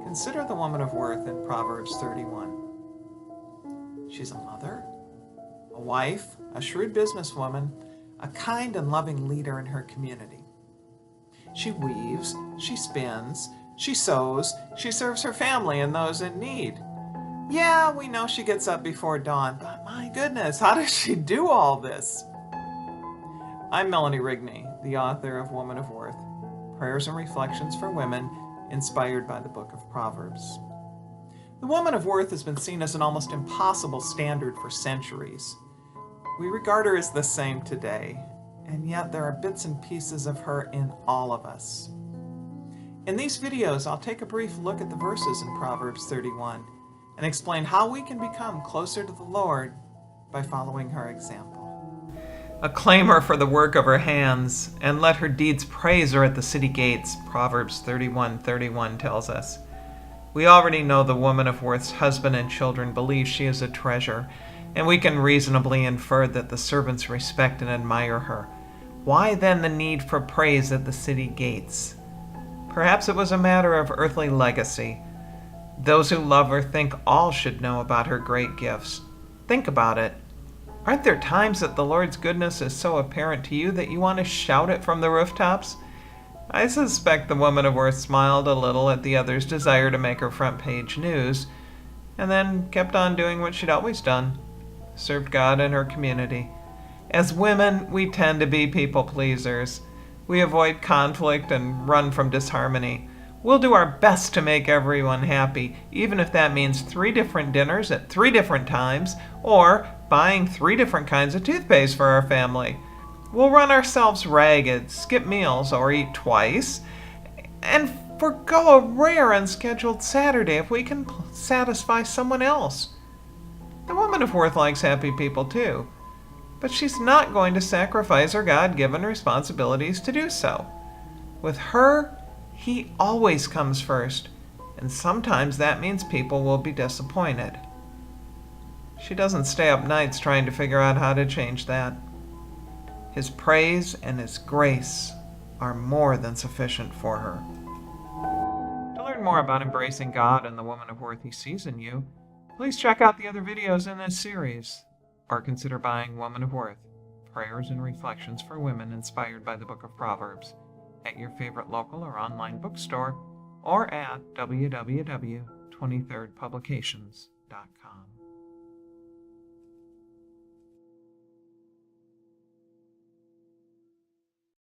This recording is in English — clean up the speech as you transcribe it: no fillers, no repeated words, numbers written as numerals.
Consider the woman of worth in Proverbs 31. She's a mother, a wife, a shrewd businesswoman, a kind and loving leader in her community. She weaves, she spins, she sews, she serves her family and those in need. Yeah, we know she gets up before dawn, but my goodness, how does she do all this? I'm Melanie Rigney, the author of Woman of Worth, Prayers and Reflections for Women, inspired by the Book of Proverbs. The woman of worth has been seen as an almost impossible standard for centuries. We regard her as the same today, and yet there are bits and pieces of her in all of us. In these videos, I'll take a brief look at the verses in Proverbs 31 and explain how we can become closer to the Lord by following her example. Acclaim her for the work of her hands, and let her deeds praise her at the city gates, Proverbs 31:31 tells us. We already know the woman of worth's husband and children believe she is a treasure, and we can reasonably infer that the servants respect and admire her. Why then the need for praise at the city gates? Perhaps it was a matter of earthly legacy. Those who love her think all should know about her great gifts. Think about it. Aren't there times that the Lord's goodness is so apparent to you that you want to shout it from the rooftops? I suspect the woman of worth smiled a little at the other's desire to make her front page news, and then kept on doing what she'd always done, served God and her community. As women, we tend to be people pleasers. We avoid conflict and run from disharmony. We'll do our best to make everyone happy, even if that means 3 different dinners at 3 different times, or buying 3 different kinds of toothpaste for our family. We'll run ourselves ragged, skip meals, or eat twice, and forgo a rare unscheduled Saturday if we can satisfy someone else. The woman of worth likes happy people too, but she's not going to sacrifice her God-given responsibilities to do so. With her, He always comes first, and sometimes that means people will be disappointed. She doesn't stay up nights trying to figure out how to change that. His praise and His grace are more than sufficient for her. To learn more about embracing God and the woman of worth He sees in you, please check out the other videos in this series, or consider buying Woman of Worth, Prayers and Reflections for Women inspired by the Book of Proverbs, at your favorite local or online bookstore, or at www.23rdpublications.com.